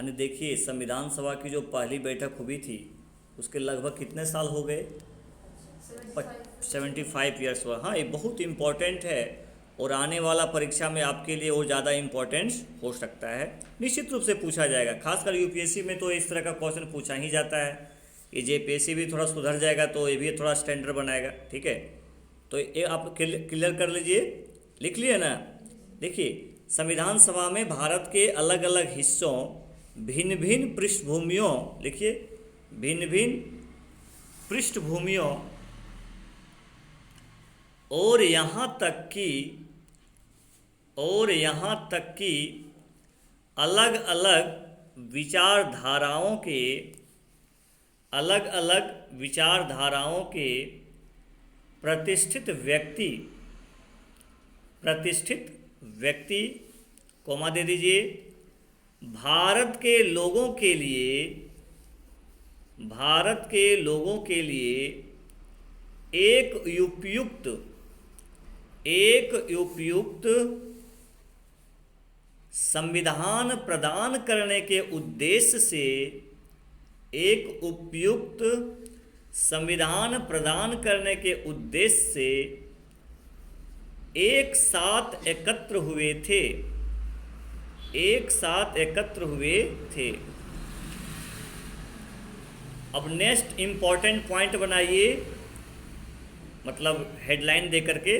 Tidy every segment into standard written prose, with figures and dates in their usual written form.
माने देखिए, संविधान सभा की जो पहली बैठक हुई थी उसके लगभग कितने साल हो गए? 75 ईयर्स हुआ। हाँ, ये बहुत इम्पोर्टेंट है और आने वाला परीक्षा में आपके लिए और ज़्यादा इम्पोर्टेंट हो सकता है। निश्चित रूप से पूछा जाएगा, खासकर यूपीएससी में तो इस तरह का क्वेश्चन पूछा ही जाता है। ये जेपीएससी भी थोड़ा सुधर जाएगा तो ये भी थोड़ा स्टैंडर्ड बनाएगा। ठीक है, तो ये आप क्लियर कर लीजिए, लिख लिए ना। देखिए, संविधान सभा में भारत के अलग अलग हिस्सों, भिन्न भिन्न पृष्ठभूमियों, लिखिए, भिन्न भिन्न पृष्ठभूमियों और यहाँ तक कि अलग अलग विचारधाराओं के प्रतिष्ठित व्यक्ति कोमा दे दीजिए, भारत के लोगों के लिए एक उपयुक्त संविधान प्रदान करने के उद्देश्य से एक साथ एकत्र हुए थे। अब नेक्स्ट इंपॉर्टेंट पॉइंट बनाइए, मतलब हेडलाइन दे करके,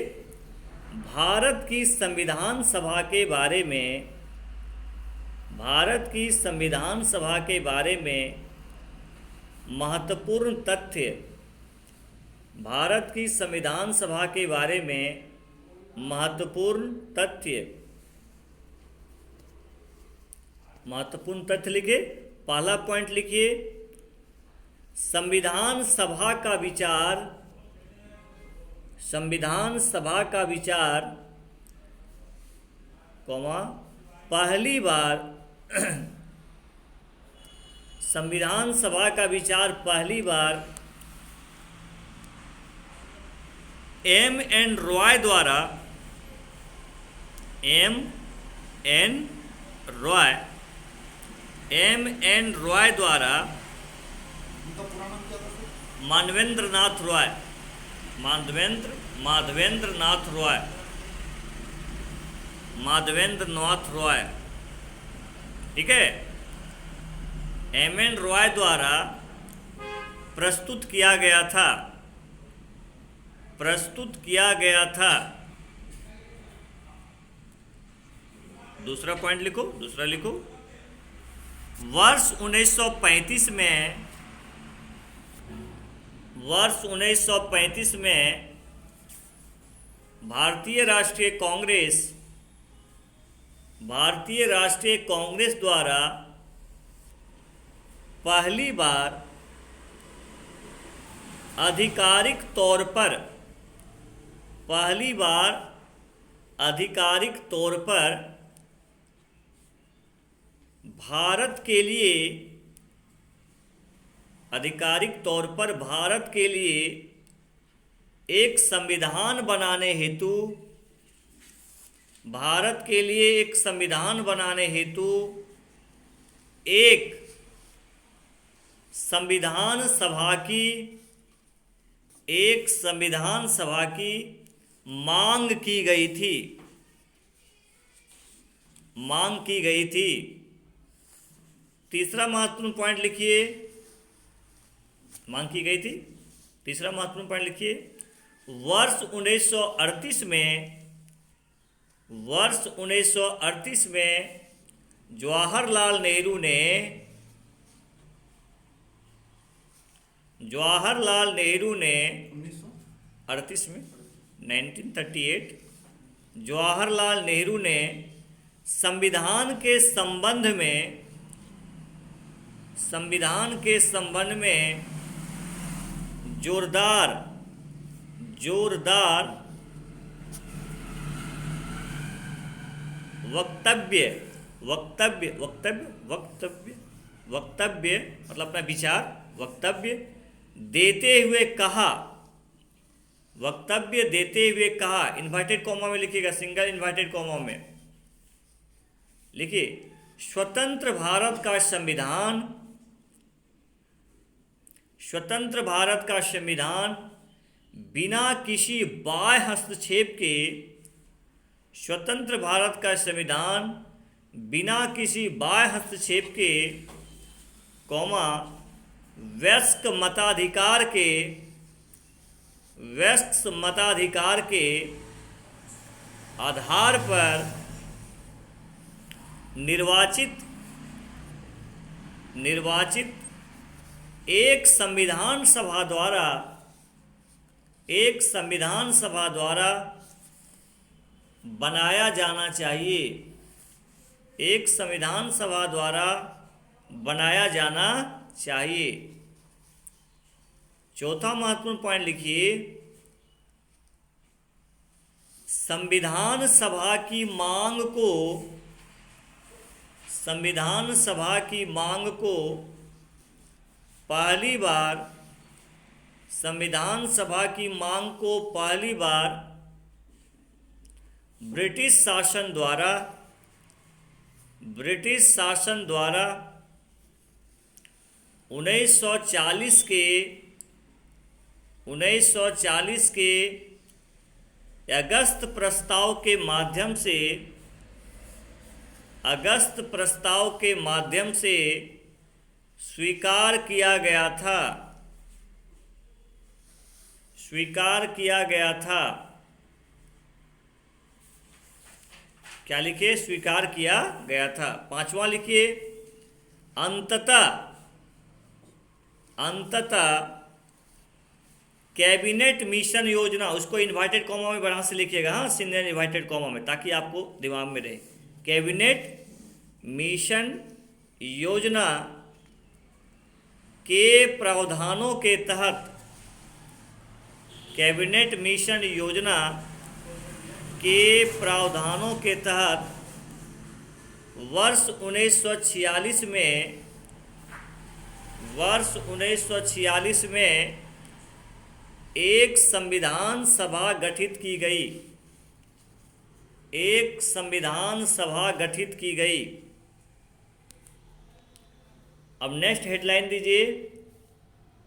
भारत की संविधान सभा के बारे में महत्वपूर्ण तथ्य, महत्वपूर्ण तथ्य लिखिए। पहला पॉइंट लिखिए, संविधान सभा का विचार, कॉमा, पहली बार एम एन रॉय द्वारा माधवेंद्र नाथ रॉय, ठीक है, एम एन रॉय द्वारा प्रस्तुत किया गया था। दूसरा पॉइंट लिखो, वर्ष 1935 में भारतीय राष्ट्रीय कांग्रेस द्वारा पहली बार आधिकारिक तौर पर भारत के लिए एक संविधान बनाने हेतु एक संविधान सभा की मांग की गई थी। तीसरा महत्वपूर्ण पॉइंट लिखिए, मांग की गई थी। तीसरा महत्वपूर्ण पॉइंट लिखिए, वर्ष 1938 में जवाहरलाल नेहरू ने 38 में 1938 जवाहरलाल नेहरू ने संविधान के संबंध में जोरदार वक्तव्य मतलब अपना विचार, वक्तव्य देते हुए कहा, इन्वर्टेड कॉमा में लिखिएगा, सिंगल इन्वर्टेड कॉमा में लिखिए, स्वतंत्र भारत का संविधान, स्वतंत्र भारत का संविधान बिना किसी बाह्य हस्तक्षेप के, स्वतंत्र भारत का संविधान बिना किसी बाह्य हस्तक्षेप के, कौमा वयस्क मताधिकार के, वयस्क मताधिकार के आधार पर निर्वाचित एक संविधान सभा द्वारा बनाया जाना चाहिए, एक संविधान सभा द्वारा बनाया जाना चाहिए। चौथा महत्वपूर्ण पॉइंट लिखिए, संविधान सभा की मांग को पहली बार ब्रिटिश शासन द्वारा 1940 के अगस्त प्रस्ताव के माध्यम से स्वीकार किया गया था। क्या लिखिए? स्वीकार किया गया था। पांचवा लिखिए, अंततः कैबिनेट मिशन योजना, उसको इन्वर्टेड कॉमा में बढ़ा से लिखिएगा, हाँ, सिंगल इन्वर्टेड कॉमा में, ताकि आपको दिमाग में रहे। कैबिनेट मिशन योजना के प्रावधानों के तहत, कैबिनेट मिशन योजना के प्रावधानों के तहत वर्ष 1946 में एक संविधान सभा गठित की गई। अब नेक्स्ट हेडलाइन दीजिए,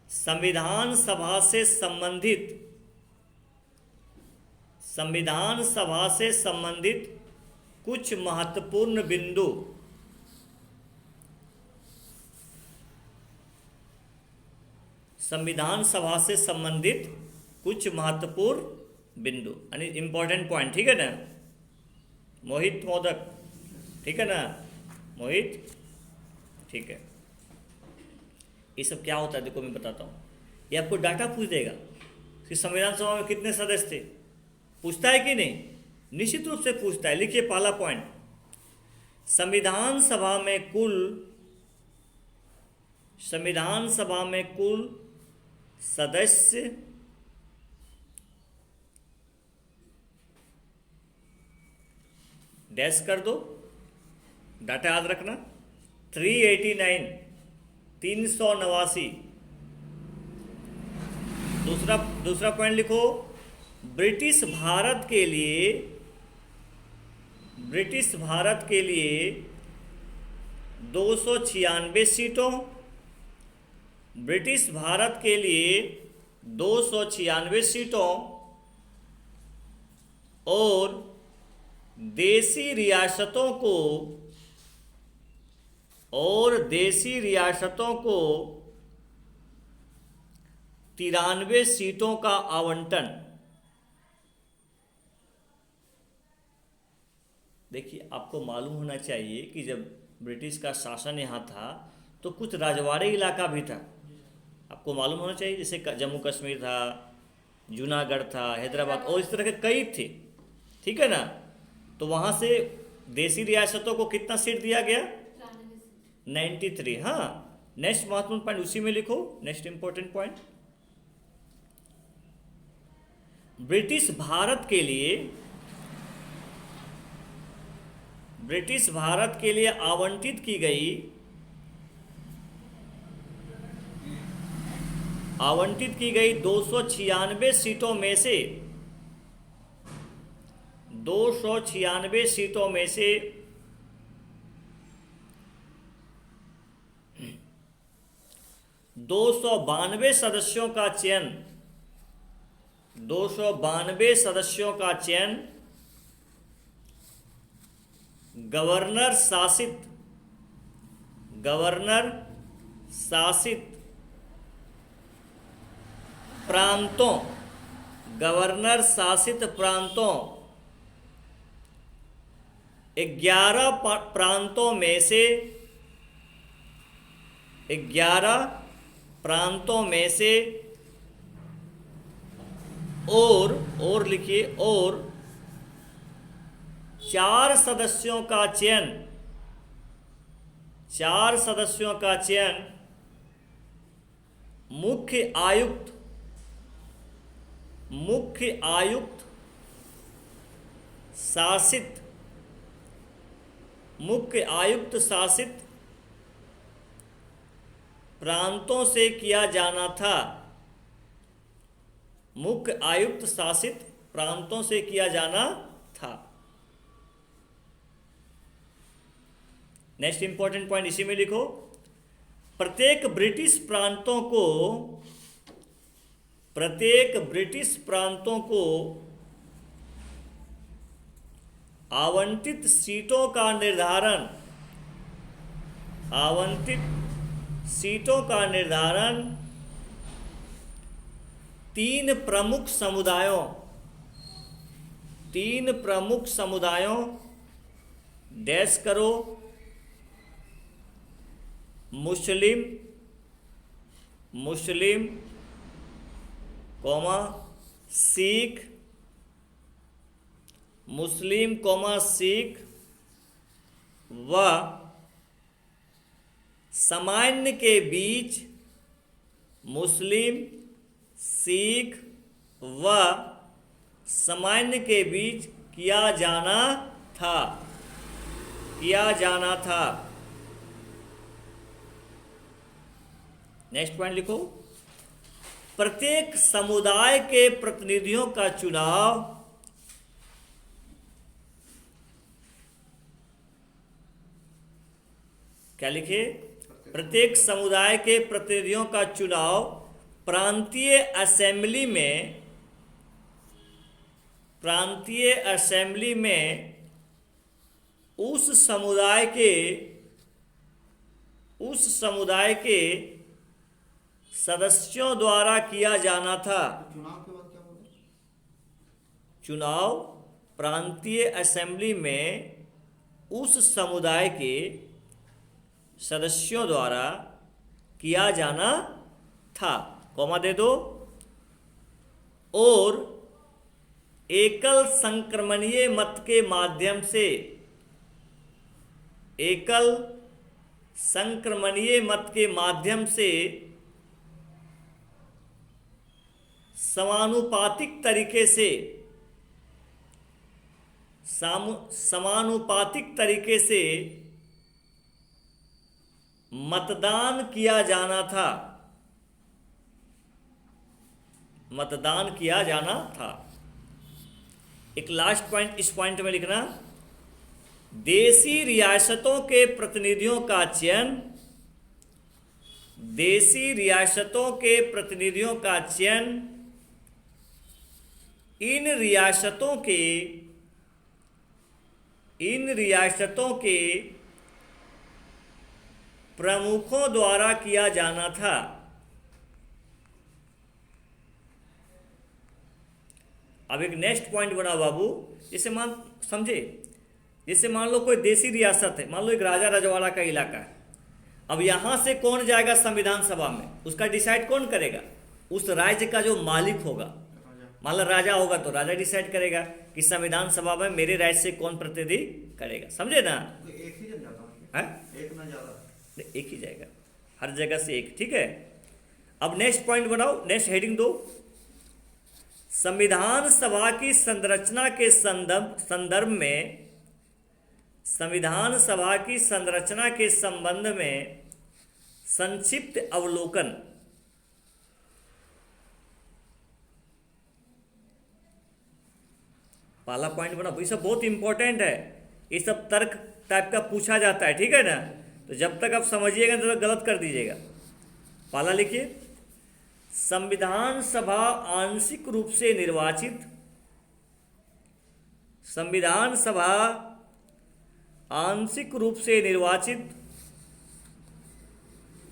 संविधान सभा से संबंधित कुछ महत्वपूर्ण बिंदु। संविधान सभा से संबंधित कुछ महत्वपूर्ण बिंदु, यानी इंपॉर्टेंट पॉइंट, ठीक है ना मोहित मोदक, ठीक है ना मोहित, ठीक है। ये सब क्या होता है देखो मैं बताता हूँ। ये आपको डाटा पूछ देगा कि संविधान सभा में कितने सदस्य थे, पूछता है कि नहीं? निश्चित रूप से पूछता है। लिखिए पहला पॉइंट, संविधान सभा में कुल सदस्य डैश कर दो, डाटा याद रखना, 389, 389। दूसरा पॉइंट लिखो, ब्रिटिश भारत के लिए 296 सीटों, ब्रिटिश भारत के लिए 296 सीटों और देसी रियासतों को 93 सीटों का आवंटन। देखिए आपको मालूम होना चाहिए कि जब ब्रिटिश का शासन यहाँ था तो कुछ राजवाड़े इलाका भी था, आपको मालूम होना चाहिए, जैसे जम्मू कश्मीर था, जूनागढ़ था, हैदराबाद और इस तरह के कई थे, ठीक है ना। तो वहाँ से देसी रियासतों को कितना सीट दिया गया? 93। हाँ, नेक्स्ट महत्वपूर्ण पॉइंट उसी में लिखो, next important point, British Bharat के लिए आवंटित की गई 296 सीटों में से 296 सीटों में से 292 सदस्यों का चयन 292 सदस्यों का चयन गवर्नर शासित प्रांतों 11 प्रांतों में से 11 प्रांतों में से और लिखिए और 4 सदस्यों का चयन मुख्य आयुक्त शासित प्रांतों से किया जाना था। मुख्य आयुक्त शासित प्रांतों से किया जाना था। नेक्स्ट इंपॉर्टेंट पॉइंट इसी में लिखो। प्रत्येक ब्रिटिश प्रांतों को आवंटित सीटों का निर्धारण तीन प्रमुख समुदायों डैश करो मुस्लिम कॉमा सिख व सामान्य के बीच मुस्लिम सिख व सामान्य के बीच किया जाना था। नेक्स्ट पॉइंट लिखो। प्रत्येक समुदाय के प्रतिनिधियों का चुनाव क्या लिखे? प्रत्येक समुदाय के प्रतिनिधियों का चुनाव प्रांतीय असेंबली में उस समुदाय के सदस्यों द्वारा किया जाना था। चुनाव के बाद क्या होगा? चुनाव प्रांतीय असेंबली में उस समुदाय के सदस्यों द्वारा किया जाना था, कॉमा दे दो, और एकल संक्रमणीय मत के माध्यम से समानुपातिक तरीके से मतदान किया जाना था। एक लास्ट पॉइंट इस पॉइंट में लिखना। देशी रियासतों के प्रतिनिधियों का चयन इन रियासतों के प्रमुखों द्वारा किया जाना था। अब एक नेक्स्ट पॉइंट बना बाबू, जैसे मान लो कोई देशी रियासत है, मान लो एक राजा रजवाड़ा का इलाका है। अब यहां से कौन जाएगा संविधान सभा में, उसका डिसाइड कौन करेगा? उस राज्य का जो मालिक होगा, मान लो राजा होगा तो राजा डिसाइड करेगा कि संविधान सभा में मेरे राज्य से कौन प्रतिनिधि करेगा। समझे ना? एक ही जन जाता है, एक ना ज्यादा, एक ही जाएगा, हर जगह से एक। ठीक है, अब नेक्स्ट पॉइंट बनाओ, नेक्स्ट हेडिंग दो। संविधान सभा की संरचना के संदर्भ में, संविधान सभा की संरचना के संबंध में संक्षिप्त अवलोकन। पहला पॉइंट बनाओ, ये सब बहुत इंपॉर्टेंट है, ये सब तर्क टाइप का पूछा जाता है। ठीक है ना? तो जब तक आप समझिएगा तो गलत कर दीजिएगा। पहला लिखिए, संविधान सभा आंशिक रूप से निर्वाचित, संविधान सभा आंशिक रूप से निर्वाचित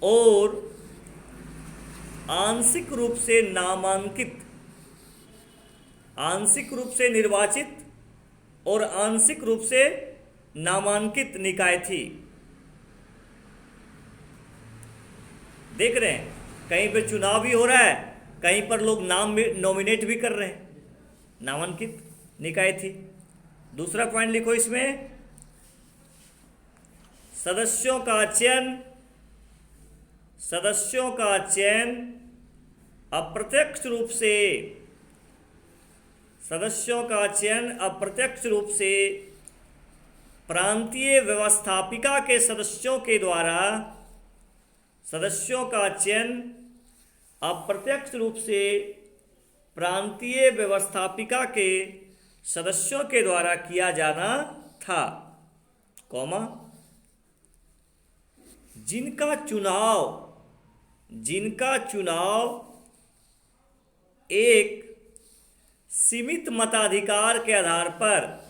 और आंशिक रूप से नामांकित, आंशिक रूप से निर्वाचित और आंशिक रूप से नामांकित निकाय थी। देख रहे हैं कहीं पे चुनाव भी हो रहा है, कहीं पर लोग नाम नॉमिनेट भी कर रहे हैं, नामांकित निकाय थी। दूसरा पॉइंट लिखो इसमें, सदस्यों का चयन, सदस्यों का चयन अप्रत्यक्ष रूप से, सदस्यों का चयन अप्रत्यक्ष रूप से प्रांतीय व्यवस्थापिका के सदस्यों के द्वारा, सदस्यों का चयन अप्रत्यक्ष रूप से प्रांतीय व्यवस्थापिका के सदस्यों के द्वारा किया जाना था, कौमा, जिनका चुनाव एक सीमित मताधिकार के आधार पर,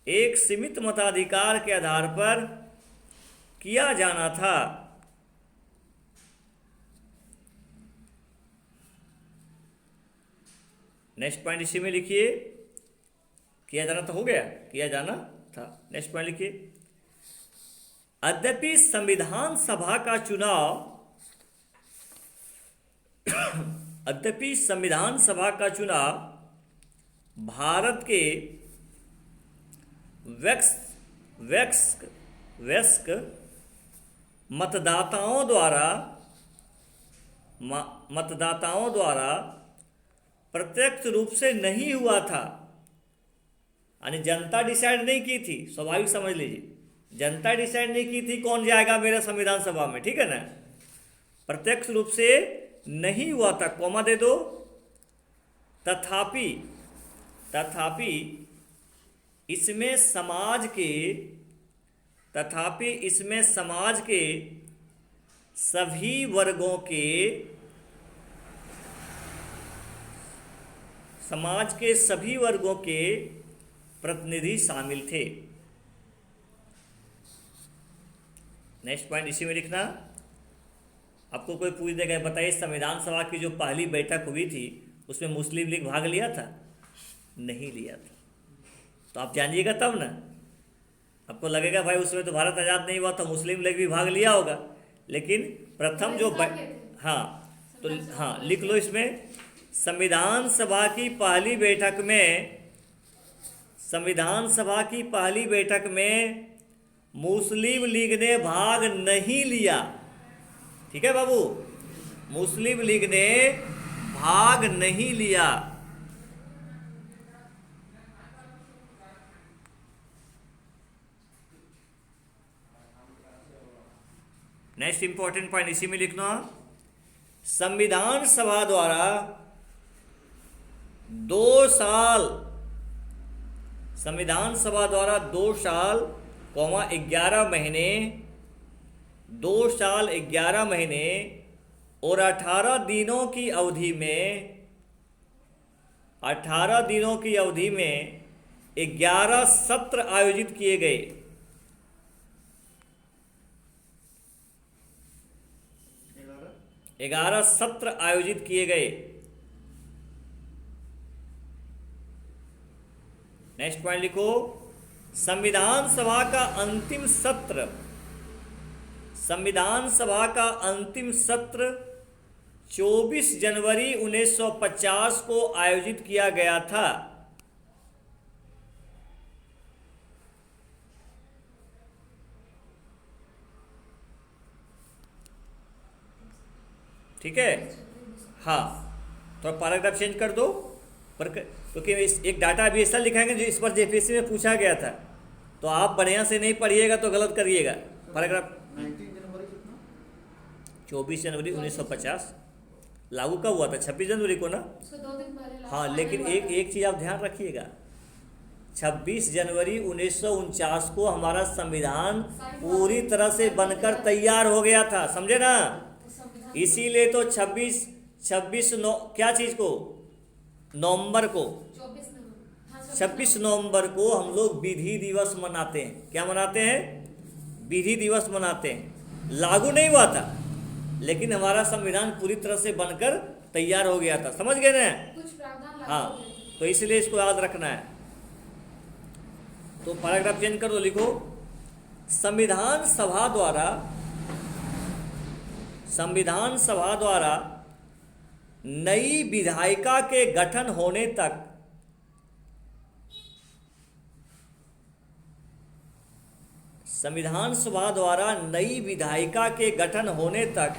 एक सीमित मताधिकार के आधार पर किया जाना था। नेक्स्ट पॉइंट इसी में लिखिए, किया जाना था, हो गया, किया जाना था। नेक्स्ट पॉइंट लिखिए, यद्यपि संविधान सभा का चुनाव, यद्यपि संविधान सभा का चुनाव भारत के वयस्क मतदाताओं द्वारा प्रत्यक्ष रूप से नहीं हुआ था, यानी जनता डिसाइड नहीं की थी, स्वाभाविक समझ लीजिए, जनता डिसाइड नहीं की थी कौन जाएगा मेरा संविधान सभा में, ठीक है ना, प्रत्यक्ष रूप से नहीं हुआ था, कॉमा दे दो, तथापि इसमें समाज के सभी वर्गों के, समाज के सभी वर्गों के प्रतिनिधि शामिल थे। नेक्स्ट पॉइंट इसी में लिखना। आपको कोई पूछ देगा, बताइए संविधान सभा की जो पहली बैठक हुई थी उसमें मुस्लिम लीग भाग लिया था? नहीं लिया था। तो आप जानिएगा तब ना, आपको लगेगा भाई उसमें तो भारत आज़ाद नहीं हुआ, तो मुस्लिम लीग भी भाग लिया होगा, लेकिन प्रथम जो हाँ, तो हाँ लिख लो इसमें, संविधान सभा की पहली बैठक में, संविधान सभा की पहली बैठक में मुस्लिम लीग ने भाग नहीं लिया। ठीक है बाबू, मुस्लिम लीग ने भाग नहीं लिया। नेक्स्ट इंपॉर्टेंट पॉइंट इसी में लिखना, संविधान सभा द्वारा 2 साल, संविधान सभा द्वारा 2 साल, 11 महीने, 2 साल 11 महीने और 18 दिनों की अवधि में, 18 दिनों की अवधि में 11 सत्र आयोजित किए गए। ग्यारह सत्र आयोजित किए गए। नेक्स्ट पॉइंट लिखो, संविधान सभा का अंतिम सत्र, संविधान सभा का अंतिम सत्र 24 जनवरी 1950 को आयोजित किया गया था। ठीक है, हाँ, तो पैराग्राफ चेंज कर दो, पर क्योंकि एक डाटा अभी ऐसा लिखाएंगे जो इस बार जेपीएससी में पूछा गया था, तो आप बढ़िया से नहीं पढ़िएगा तो गलत करिएगा। पैराग्राफ 24 जनवरी 1950 लागू कब हुआ था? 26 जनवरी को ना। 2 दिन पहले। हाँ, लेकिन एक चीज़ आप ध्यान रखिएगा, 26 जनवरी 1949 को हमारा संविधान पूरी तरह से बनकर तैयार हो गया था, समझे ना। इसीलिए तो 26 नौ क्या चीज को, नवंबर को, 26 नवंबर को हम लोग विधि दिवस मनाते हैं। क्या मनाते हैं? विधि दिवस मनाते हैं। लागू नहीं हुआ था, लेकिन हमारा संविधान पूरी तरह से बनकर तैयार हो गया था। समझ गए ना? कुछ प्रावधान लागू हाँ, हो गए थे। तो इसलिए इसको याद रखना है। तो पैराग्राफ चेंज कर दो, लिखो संविधान सभा द्वारा नई विधायिका के गठन होने तक संविधान सभा द्वारा नई विधायिका के गठन होने तक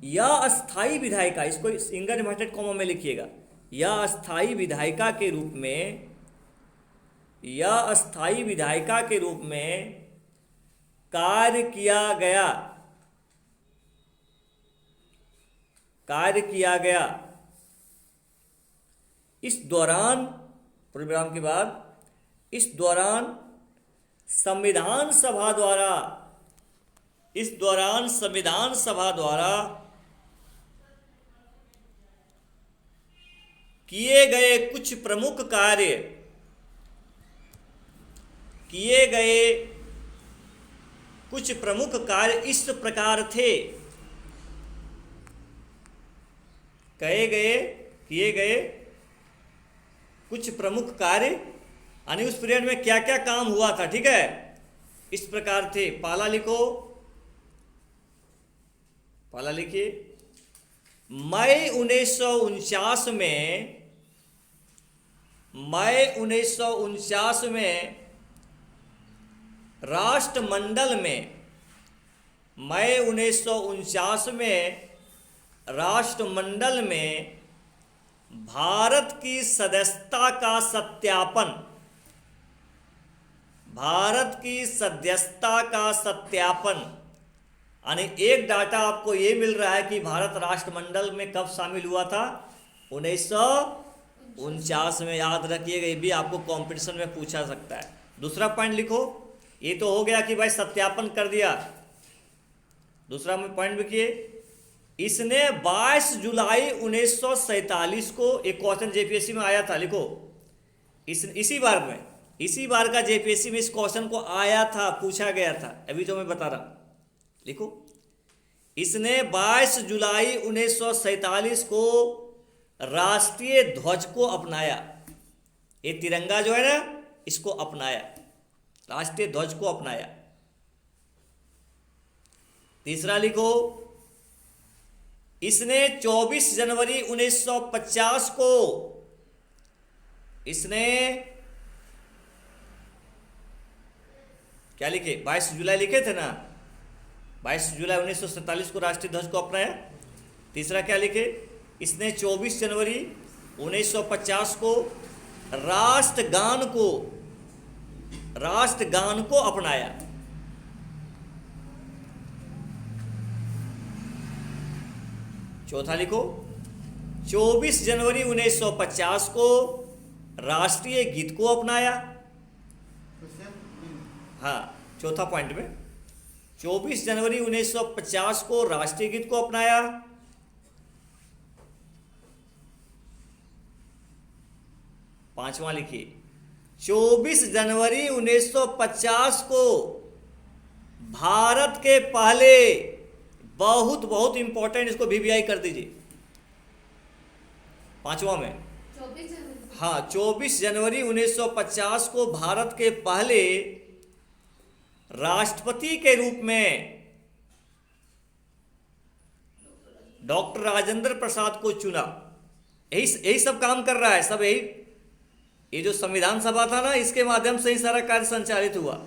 या अस्थाई विधायिका, इसको सिंगल इन्वर्टेड कॉमा में लिखिएगा, या अस्थाई विधायिका के रूप में, या अस्थाई विधायिका के रूप में कार्य किया गया। इस दौरान, पूर्णविराम के बाद, इस दौरान संविधान सभा द्वारा किए गए कुछ प्रमुख कार्य इस प्रकार थे। किए गए कुछ प्रमुख कार्य, यानी उस पीरियड में क्या क्या काम हुआ था, ठीक है, इस प्रकार थे। पहला लिखिए, मई 1949 में राष्ट्रमंडल में भारत की सदस्यता का सत्यापन, यानी एक डाटा आपको ये मिल रहा है कि भारत राष्ट्रमंडल में कब शामिल हुआ था, 1949 में। याद रखिएगा, ये भी आपको कंपटीशन में पूछा सकता है। दूसरा पॉइंट लिखो, ये तो हो गया कि भाई सत्यापन कर दिया। दूसरा पॉइंट लिखिए, इसने 22 जुलाई 1947 को, एक क्वेश्चन जेपीएससी में आया था, लिखो, इसी बार का जेपीएससी में इस क्वेश्चन को आया था, पूछा गया था, अभी जो मैं बता रहा, लिखो, इसने 22 जुलाई 1947 को राष्ट्रीय ध्वज को अपनाया। ये तिरंगा जो है ना, इसको अपनाया, राष्ट्रीय ध्वज को अपनाया। तीसरा लिखो, इसने 24 जनवरी 1950 को, इसने क्या लिखे, 22 जुलाई लिखे थे ना, 22 जुलाई 1947 को राष्ट्रीय ध्वज को अपनाया। तीसरा क्या लिखे, इसने 24 जनवरी 1950 को राष्ट्रगान को अपनाया। चौथा लिखो, 24 जनवरी 1950 को राष्ट्रीय गीत को अपनाया। हाँ, चौथा पॉइंट में 24 जनवरी 1950 को राष्ट्रीय गीत को अपनाया। पांचवा लिखिए, 24 जनवरी 1950 को भारत के पहले, बहुत बहुत इंपॉर्टेंट, इसको वीवीआई कर दीजिए पांचवा में। 24 जनवरी 1950 को भारत के पहले राष्ट्रपति के रूप में डॉक्टर राजेंद्र प्रसाद को चुना। यही सब काम कर रहा है, सब यही, ये जो संविधान सभा था ना, इसके माध्यम से ही सारा कार्य संचालित हुआ,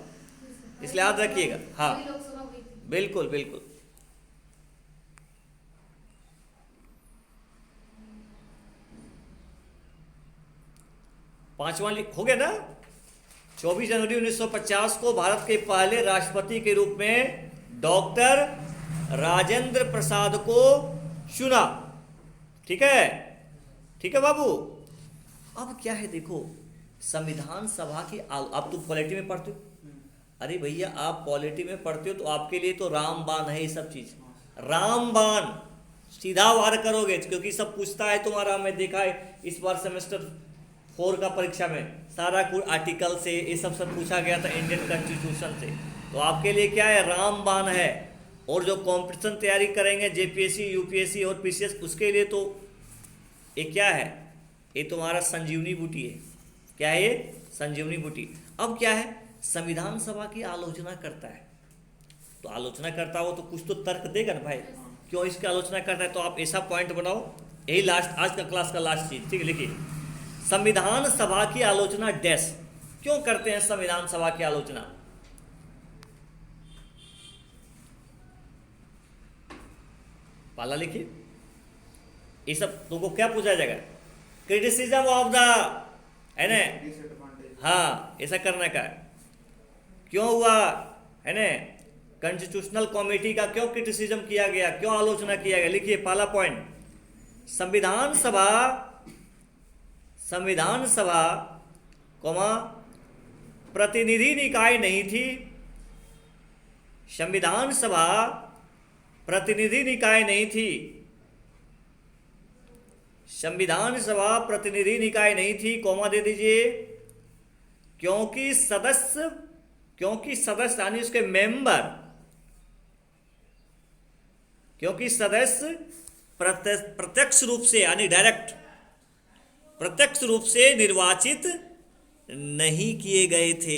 इसलिए याद रखिएगा। हाँ, बिल्कुल बिल्कुल। पांचवा हो गया ना, 24 जनवरी 1950 को भारत के पहले राष्ट्रपति के रूप में डॉक्टर राजेंद्र प्रसाद को चुना। ठीक है बाबू। अब क्या है देखो, संविधान सभा की, आप तो पॉलिटी में पढ़ते हो, अरे भैया आप पॉलिटी में पढ़ते हो तो आपके लिए तो रामबाण है ये सब चीज़। रामबाण सीधा वार करोगे, क्योंकि सब पूछता है तुम्हारा। मैं देखा है इस बार सेमेस्टर 4 का परीक्षा में सारा कुछ आर्टिकल से ये सब पूछा गया था, इंडियन कॉन्स्टिट्यूशन से। तो आपके लिए क्या है, रामबाण है। और जो कंपटीशन तैयारी करेंगे जेपीएससी, यूपीएससी और पीसीएस, उसके लिए तो ये क्या है, ये तुम्हारा संजीवनी बूटी है। क्या है ये, संजीवनी बूटी। अब क्या है, संविधान सभा की आलोचना करता है, तो आलोचना करता हो तो कुछ तो तर्क देगा ना भाई, क्यों इसकी आलोचना करता है। तो आप ऐसा पॉइंट बनाओ, यही लास्ट आज का क्लास का लास्ट चीज, ठीक है। लिखिए, संविधान सभा की आलोचना डैश। क्यों करते हैं संविधान सभा की आलोचना? पाला लिखिए, ये सब तुमको क्या पूछा जाएगा, क्रिटिसिज्म ऑफ द, है ना, डिसएडवांटेज। हाँ ऐसा करने का है। क्यों हुआ, है ना, कॉन्स्टिट्यूशनल कमेटी का क्यों क्रिटिसिज्म किया गया, क्यों आलोचना किया गया। लिखिए पहला पॉइंट, संविधान सभा कौमा प्रतिनिधि निकाय नहीं थी। संविधान सभा प्रतिनिधि निकाय नहीं थी। संविधान सभा प्रतिनिधि निकाय नहीं थी, कौमा दे दीजिए। क्योंकि सदस्य यानी उसके मेंबर, क्योंकि सदस्य प्रत्यक्ष रूप से यानी डायरेक्ट प्रत्यक्ष रूप से निर्वाचित नहीं किए गए थे।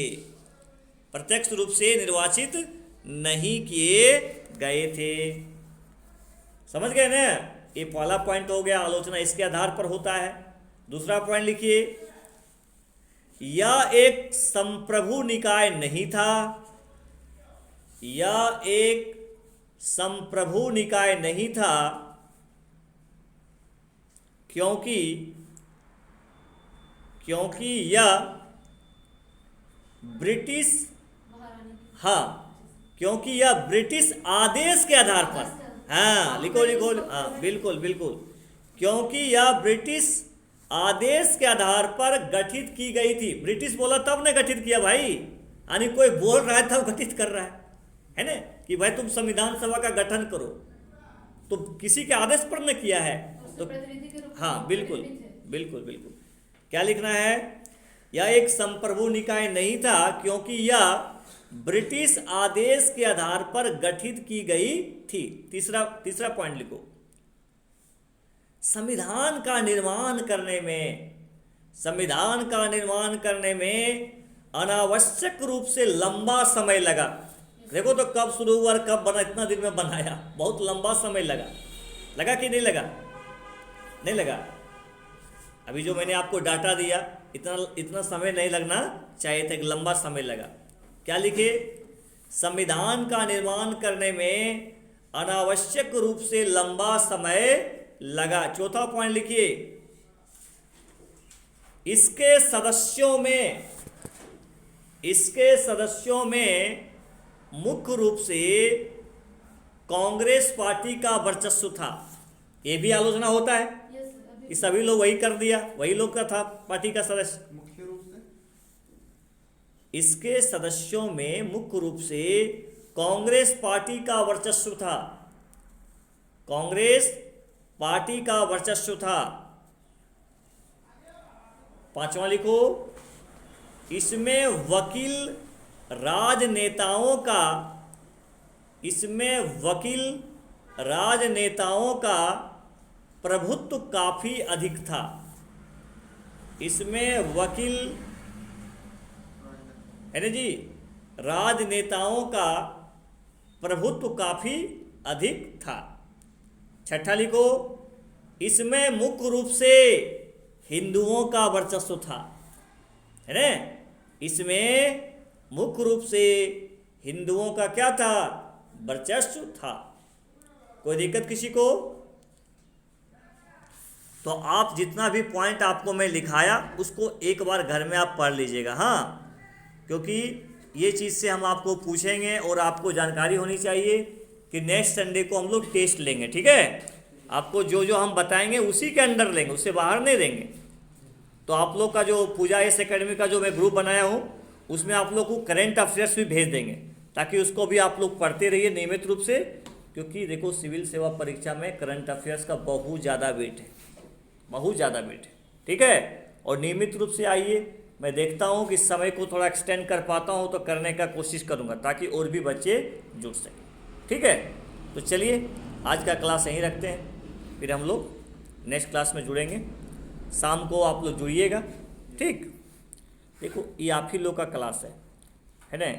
प्रत्यक्ष रूप से निर्वाचित नहीं किए गए थे। समझ गए ना, ये पहला पॉइंट हो गया, आलोचना इसके आधार पर होता है। दूसरा पॉइंट लिखिए, यह एक संप्रभु निकाय नहीं था। यह एक संप्रभु निकाय नहीं था क्योंकि यह ब्रिटिश, हाँ, क्योंकि यह ब्रिटिश आदेश के आधार पर, हाँ लिखो, हाँ बिल्कुल, क्योंकि यह ब्रिटिश आदेश के आधार पर गठित की गई थी। ब्रिटिश बोला तब ने गठित किया भाई, यानी कोई बोल रहा है तब गठित कर रहा है ना, कि भाई तुम संविधान सभा का गठन करो, तो किसी के आदेश पर न किया है। तो हाँ बिल्कुल। क्या लिखना है, यह एक संप्रभु निकाय नहीं था क्योंकि यह ब्रिटिश आदेश के आधार पर गठित की गई थी। तीसरा पॉइंट लिखो, संविधान का निर्माण करने में अनावश्यक रूप से लंबा समय लगा। देखो तो कब शुरू हुआ और कब बना, इतना दिन में बनाया, बहुत लंबा समय लगा कि नहीं लगा? नहीं लगा। अभी जो मैंने आपको डाटा दिया, इतना समय नहीं लगना चाहिए था, एक लंबा समय लगा। क्या लिखे, संविधान का निर्माण करने में अनावश्यक रूप से लंबा समय लगा। चौथा पॉइंट लिखिए, इसके सदस्यों में मुख्य रूप से कांग्रेस पार्टी का वर्चस्व था। ये भी आलोचना होता है कि सभी लोग वही कर दिया, वही लोग का था पार्टी का सदस्य। मुख्य रूप से इसके सदस्यों में मुख्य रूप से कांग्रेस पार्टी का वर्चस्व था। कांग्रेस पार्टी का वर्चस्व था। पांचवा लिखो, इसमें वकील राजनेताओं का प्रभुत्व काफी अधिक था। इसमें वकील, है ना जी, राजनेताओं का प्रभुत्व काफी अधिक था। छठा लिखो, इसमें मुख्य रूप से हिंदुओं का वर्चस्व था, है ना। इसमें मुख्य रूप से हिंदुओं का क्या था, वर्चस्व था। कोई दिक्कत किसी को? तो आप जितना भी पॉइंट आपको मैं लिखाया उसको एक बार घर में आप पढ़ लीजिएगा, हाँ, क्योंकि ये चीज़ से हम आपको पूछेंगे और आपको जानकारी होनी चाहिए कि नेक्स्ट संडे को हम लोग टेस्ट लेंगे, ठीक है। आपको जो हम बताएंगे उसी के अंदर लेंगे, उससे बाहर नहीं देंगे। तो आप लोग का जो पूजा एस एकेडमी का जो मैं ग्रुप बनाया हूँ उसमें आप लोग को करंट अफेयर्स भी भेज देंगे, ताकि उसको भी आप लोग पढ़ते रहिए नियमित रूप से, क्योंकि देखो सिविल सेवा परीक्षा में करंट अफेयर्स का बहुत ज़्यादा वेट है, बहुत ज़्यादा वेट है, ठीक है। और नियमित रूप से आइए, मैं देखता हूँ कि इस समय को थोड़ा एक्सटेंड कर पाता हूँ तो करने का कोशिश करूँगा, ताकि और भी बच्चे जुड़ सकें, ठीक है। तो चलिए आज का क्लास यहीं रखते हैं, फिर हम लोग नेक्स्ट क्लास में जुड़ेंगे। शाम को आप लोग जुड़िएगा, ठीक। देखो ये आप ही लोग का क्लास है ना।